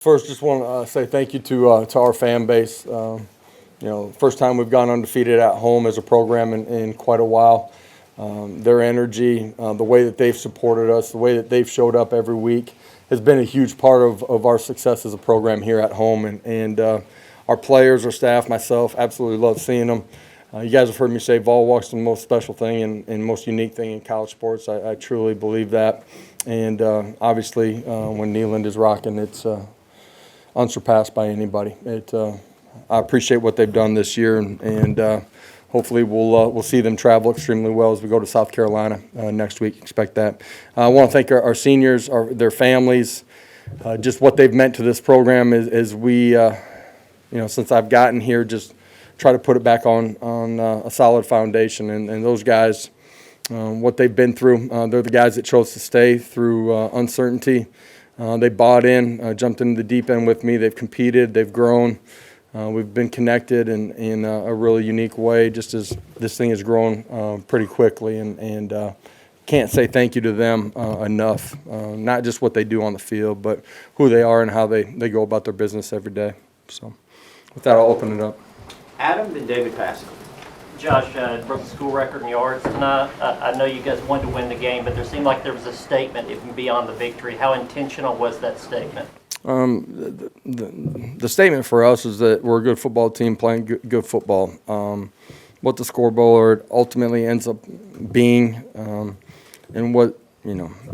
First, just want to say thank you to our fan base. First time we've gone undefeated at home as a program in quite a while. Their energy, the way that they've supported us, the way that they've showed up every week has been a huge part of our success as a program here at home. And our players, our staff, myself, absolutely love seeing them. You guys have heard me say ball walk's the most special thing and most unique thing in college sports. I truly believe that. And obviously, when Neyland is rocking, it's unsurpassed by anybody. I appreciate what they've done this year, and hopefully we'll see them travel extremely well as we go to South Carolina next week. Expect that. I want to thank our seniors, their families, just what they've meant to this program as we, since I've gotten here, just try to put it back on a solid foundation. And those guys, what they've been through, they're the guys that chose to stay through uncertainty. They bought in, jumped into the deep end with me. They've competed. They've grown. We've been connected in a really unique way, just as this thing has grown pretty quickly. And can't say thank you to them enough, not just what they do on the field, but who they are and how they go about their business every day. So with that, I'll open it up. Adam, then David Pascal. Josh, broke the school record in yards tonight. I know you guys wanted to win the game, but there seemed like there was a statement even beyond the victory. How intentional was that statement? The statement for us is that we're a good football team playing good football. What the scoreboard ultimately ends up being, and what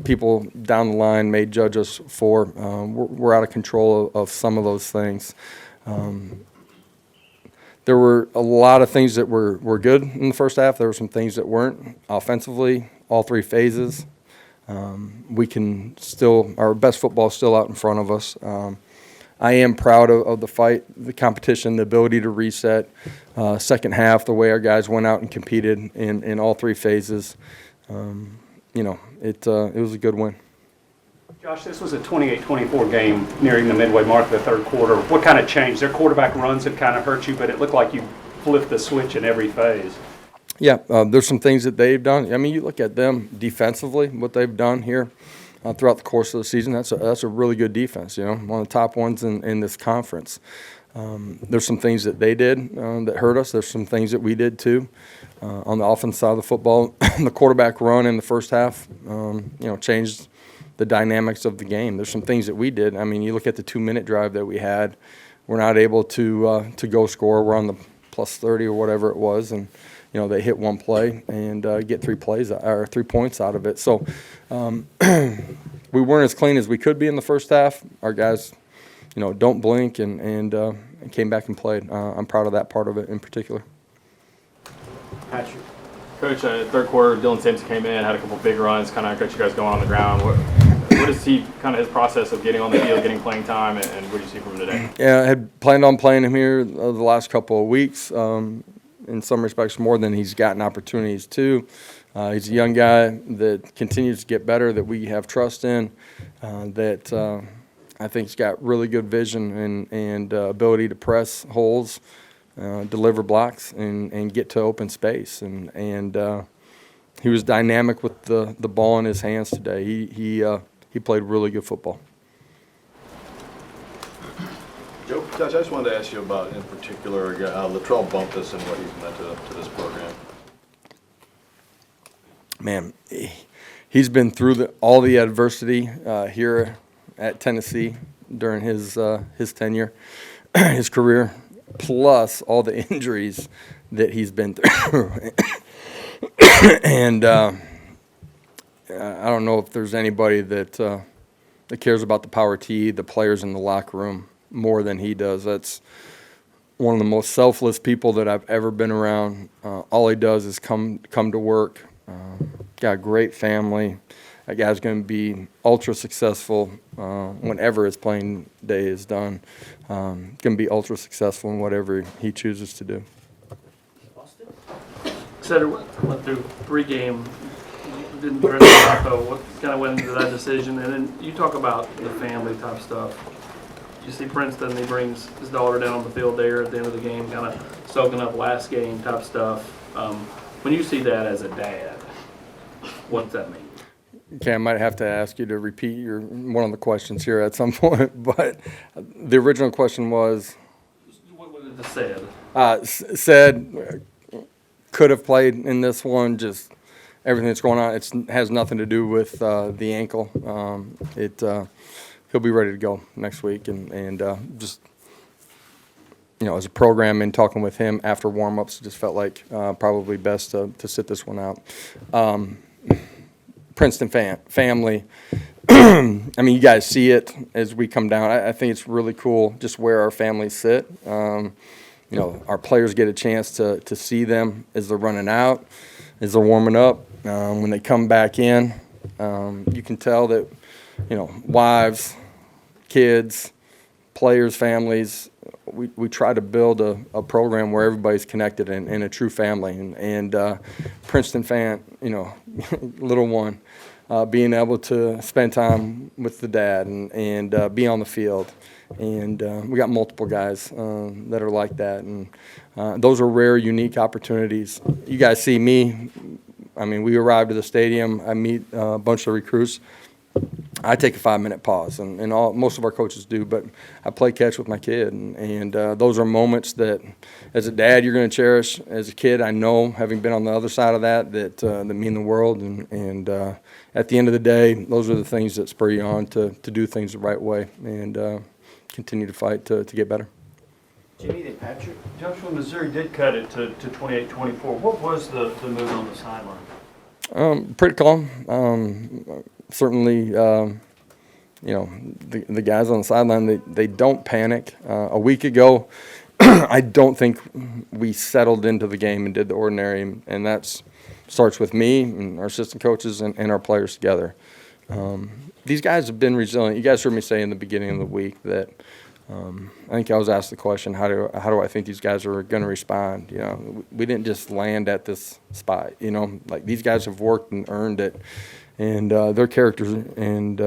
people down the line may judge us for, we're out of control of some of those things. There were a lot of things that were good in the first half. There were some things that weren't. Offensively, all three phases. We can still, our best football is still out in front of us. I am proud of the fight, the competition, the ability to reset. Second half, the way our guys went out and competed in all three phases. It was a good win. Josh, this was a 28-24 game nearing the midway mark of the third quarter. What kind of changed? Their quarterback runs had kind of hurt you, but it looked like you flipped the switch in every phase. Yeah, there's some things that they've done. I mean, you look at them defensively, what they've done here throughout the course of the season. That's a really good defense. One of the top ones in this conference. There's some things that they did that hurt us. There's some things that we did too. On the offense side of the football, the quarterback run in the first half, changed the dynamics of the game. There's some things that we did. I mean, you look at the 2-minute drive that we had. We're not able to go score. We're on the plus 30 or whatever it was, and they hit one play and get 3 points out of it. So we weren't as clean as we could be in the first half. Our guys, don't blink and came back and played. I'm proud of that part of it in particular. Patrick. Coach, third quarter, Dylan Sampson came in, had a couple big runs, kind of got you guys going on the ground. What is he, kind of his process of getting on the field, getting playing time, and what do you see from him today? Yeah, I had planned on playing him here the last couple of weeks. In some respects, more than he's gotten opportunities to. He's a young guy that continues to get better, that we have trust in, that I think he's got really good vision and ability to press holes, deliver blocks, and get to open space. And he was dynamic with the ball in his hands today. He played really good football. Joe, Josh, I just wanted to ask you about, in particular, Latrell Bumpus and what he's meant to this program. Man, he's been through all the adversity here at Tennessee during his tenure, his career, plus all the injuries that he's been through. And I don't know if there's anybody that cares about the power T, the players in the locker room, more than he does. That's one of the most selfless people that I've ever been around. All he does is come to work. Got a great family. That guy's going to be ultra successful whenever his playing day is done. Going to be ultra successful in whatever he chooses to do. Cedar went through 3 games. Didn't dress out though. What kind of went into that decision? And then you talk about the family type stuff. You see Princeton, he brings his daughter down on the field there at the end of the game, kind of soaking up last game type stuff. When you see that as a dad, what does that mean? Okay, I might have to ask you to repeat one of the questions here at some point, but the original question was, What was it said? said could have played in this one, just everything that's going on. It has nothing to do with the ankle. He'll be ready to go next week, and just, as a program and talking with him after warm-ups, it just felt like probably best to sit this one out. Princeton family, I mean, you guys see it as we come down. I think it's really cool just where our families sit. Our players get a chance to see them as they're running out, as they're warming up. When they come back in, you can tell that, wives, kids, players, families, we try to build a program where everybody's connected and a true family. And Princeton fan, little one, being able to spend time with the dad and be on the field. And we got multiple guys that are like that. And those are rare, unique opportunities. You guys see me. I mean, we arrived at the stadium. I meet a bunch of recruits. I take a 5-minute pause, and most of our coaches do, but I play catch with my kid, and those are moments that, as a dad, you're going to cherish. As a kid, I know, having been on the other side of that mean the world, and at the end of the day, those are the things that spur you on to do things the right way and continue to fight to get better. Jimmy and Patrick? Joshua, Missouri did cut it to 28-24. What was the mood on the sideline? Pretty calm. Certainly, the guys on the sideline, they don't panic. A week ago, I don't think we settled into the game and did the ordinary, and that starts with me and our assistant coaches and our players together. These guys have been resilient. You guys heard me say in the beginning of the week that I think I was asked the question, how do I think these guys are going to respond? We didn't just land at this spot. Like these guys have worked and earned it, and their characters and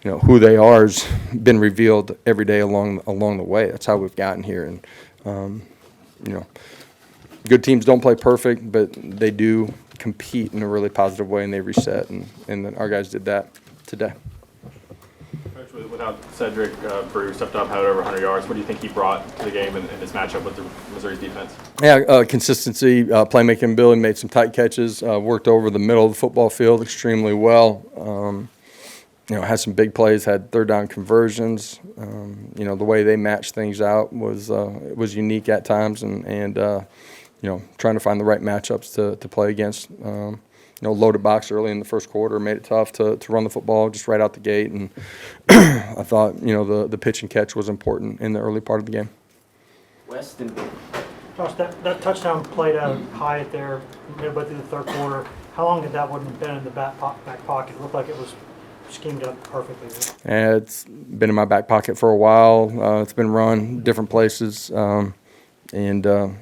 who they are has been revealed every day along the way. That's how we've gotten here, and good teams don't play perfect, but they do compete in a really positive way, and they reset, and our guys did that today. Without Cedric, Brew stepped up, had over 100 yards. What do you think he brought to the game in this matchup with the Missouri's defense? Yeah, consistency, playmaking ability, made some tight catches, worked over the middle of the football field extremely well. Had some big plays, had third down conversions. The way they matched things out was unique at times, and trying to find the right matchups to play against. Loaded box early in the first quarter, made it tough to run the football just right out the gate. And I thought, the pitch and catch was important in the early part of the game. Weston. Josh, that touchdown played out high there midway through the third quarter. How long had that one been in the back pocket? It looked like it was schemed up perfectly. And it's been in my back pocket for a while. It's been run different places, and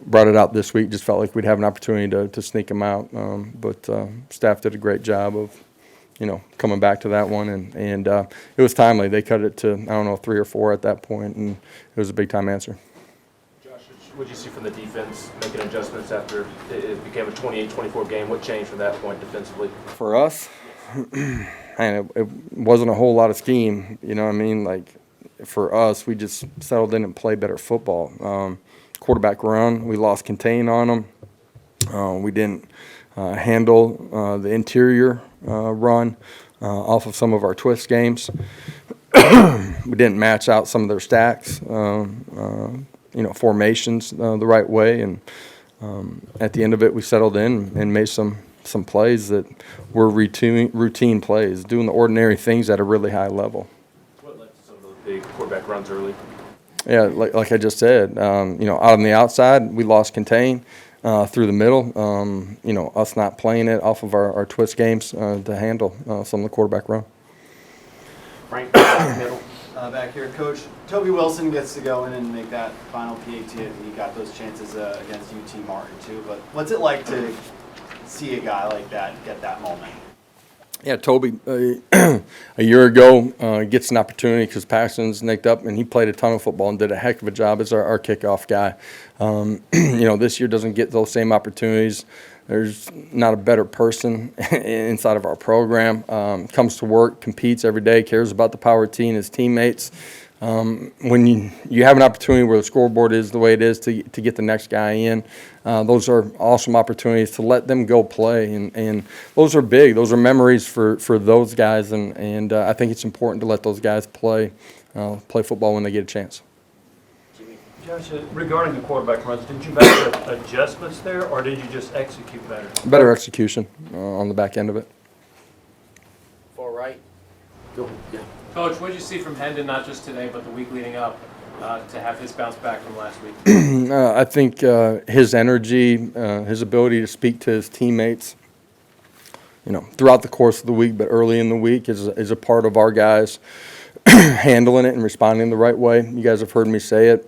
brought it out this week. Just felt like we'd have an opportunity to sneak them out, but staff did a great job of coming back to that one, and it was timely. They cut it to 3 or 4 at that point, and it was a big time answer. Josh, what did you see from the defense making adjustments after it became a 28-24 game? What changed from that point defensively? For us, and it wasn't a whole lot of scheme. Like for us, we just settled in and played better football. Quarterback run, we lost contain on them. We didn't handle the interior run off of some of our twist games. We didn't match out some of their stacks, formations the right way. And at the end of it, we settled in and made some plays that were routine plays, doing the ordinary things at a really high level. What led to some of those big quarterback runs early? Yeah, like I just said, out on the outside, we lost contain through the middle. Us not playing it off of our twist games to handle some of the quarterback run. Frank, middle. Back here, Coach. Toby Wilson gets to go in and make that final PAT. He got those chances against UT Martin too. But what's it like to see a guy like that get that moment? Yeah, Toby, a year ago, gets an opportunity because Paxton's nicked up, and he played a ton of football and did a heck of a job as our kickoff guy. This year doesn't get those same opportunities. there's not a better person inside of our program. Comes to work, competes every day, cares about the power team, his teammates. When you have an opportunity where the scoreboard is the way it is to get the next guy in, those are awesome opportunities to let them go play, and those are big. Those are memories for those guys, and I think it's important to let those guys play football when they get a chance. Josh, regarding the quarterback runs, did you make adjustments there, or did you just execute better? Better execution on the back end of it. Far right. Go. Yeah. Coach, what did you see from Hendon, not just today, but the week leading up, to have his bounce back from last week? I think his energy, his ability to speak to his teammates, throughout the course of the week, but early in the week is a part of our guys handling it and responding the right way. You guys have heard me say it.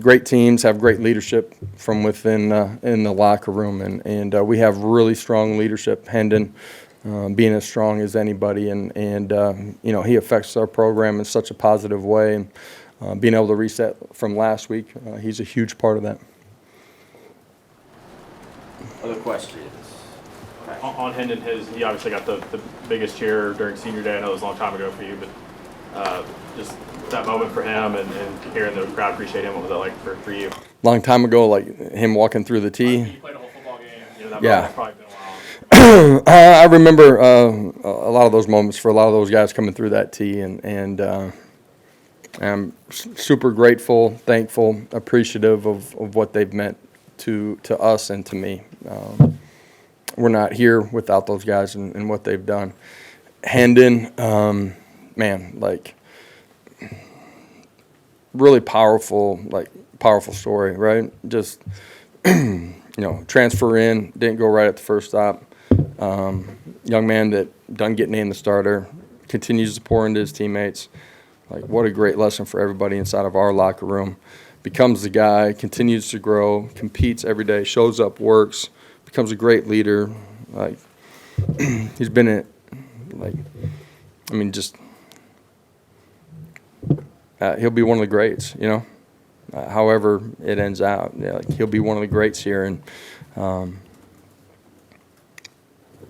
Great teams have great leadership from within in the locker room, and we have really strong leadership. Hendon being as strong as anybody, and he affects our program in such a positive way. And being able to reset from last week, he's a huge part of that. Other questions? On Hendon, he obviously got the biggest cheer during senior day. I know it was a long time ago for you, but just that moment for him and hearing the crowd appreciate him, what was that like for you? Long time ago, like him walking through the tee. You played a whole football game. That Yeah. moment's probably been a while. I remember a lot of those moments for a lot of those guys coming through that tee, and I'm super grateful, thankful, appreciative of what they've meant to us and to me. We're not here without those guys and what they've done. Hendon, really powerful story, right? Just, transfer in, didn't go right at the first stop. Young man that done getting named the starter, continues to pour into his teammates. What a great lesson for everybody inside of our locker room. Becomes the guy, continues to grow, competes every day, shows up, works, becomes a great leader. He's been he'll be one of the greats, however it ends out. He'll be one of the greats here, and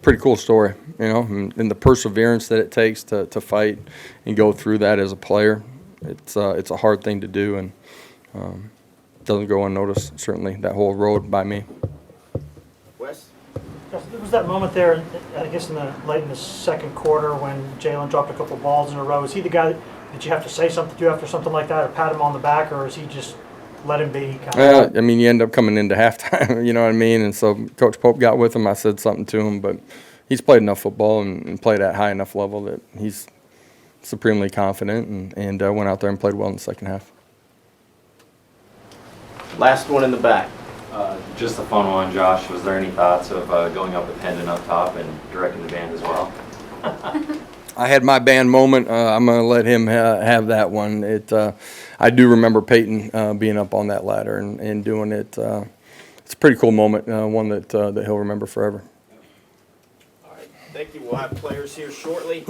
pretty cool story, and the perseverance that it takes to fight and go through that as a player. It's a hard thing to do, and doesn't go unnoticed, certainly, that whole road by me. Wes? There was that moment there, I guess late in the second quarter when Jalen dropped a couple balls in a row. Is he the guy that you have to say something to after something like that, or pat him on the back, or is he just let him be? You end up coming into halftime, you know what I mean? And so Coach Pope got with him. I said something to him, but he's played enough football and played at high enough level that he's supremely confident and went out there and played well in the second half. Last one in the back. Just a fun one, Josh. Was there any thoughts of going up with Hendon up top and directing the band as well? I had my band moment. I'm going to let him have that one. I do remember Peyton being up on that ladder and doing it. It's a pretty cool moment, one that he'll remember forever. All right. Thank you. We'll have players here shortly.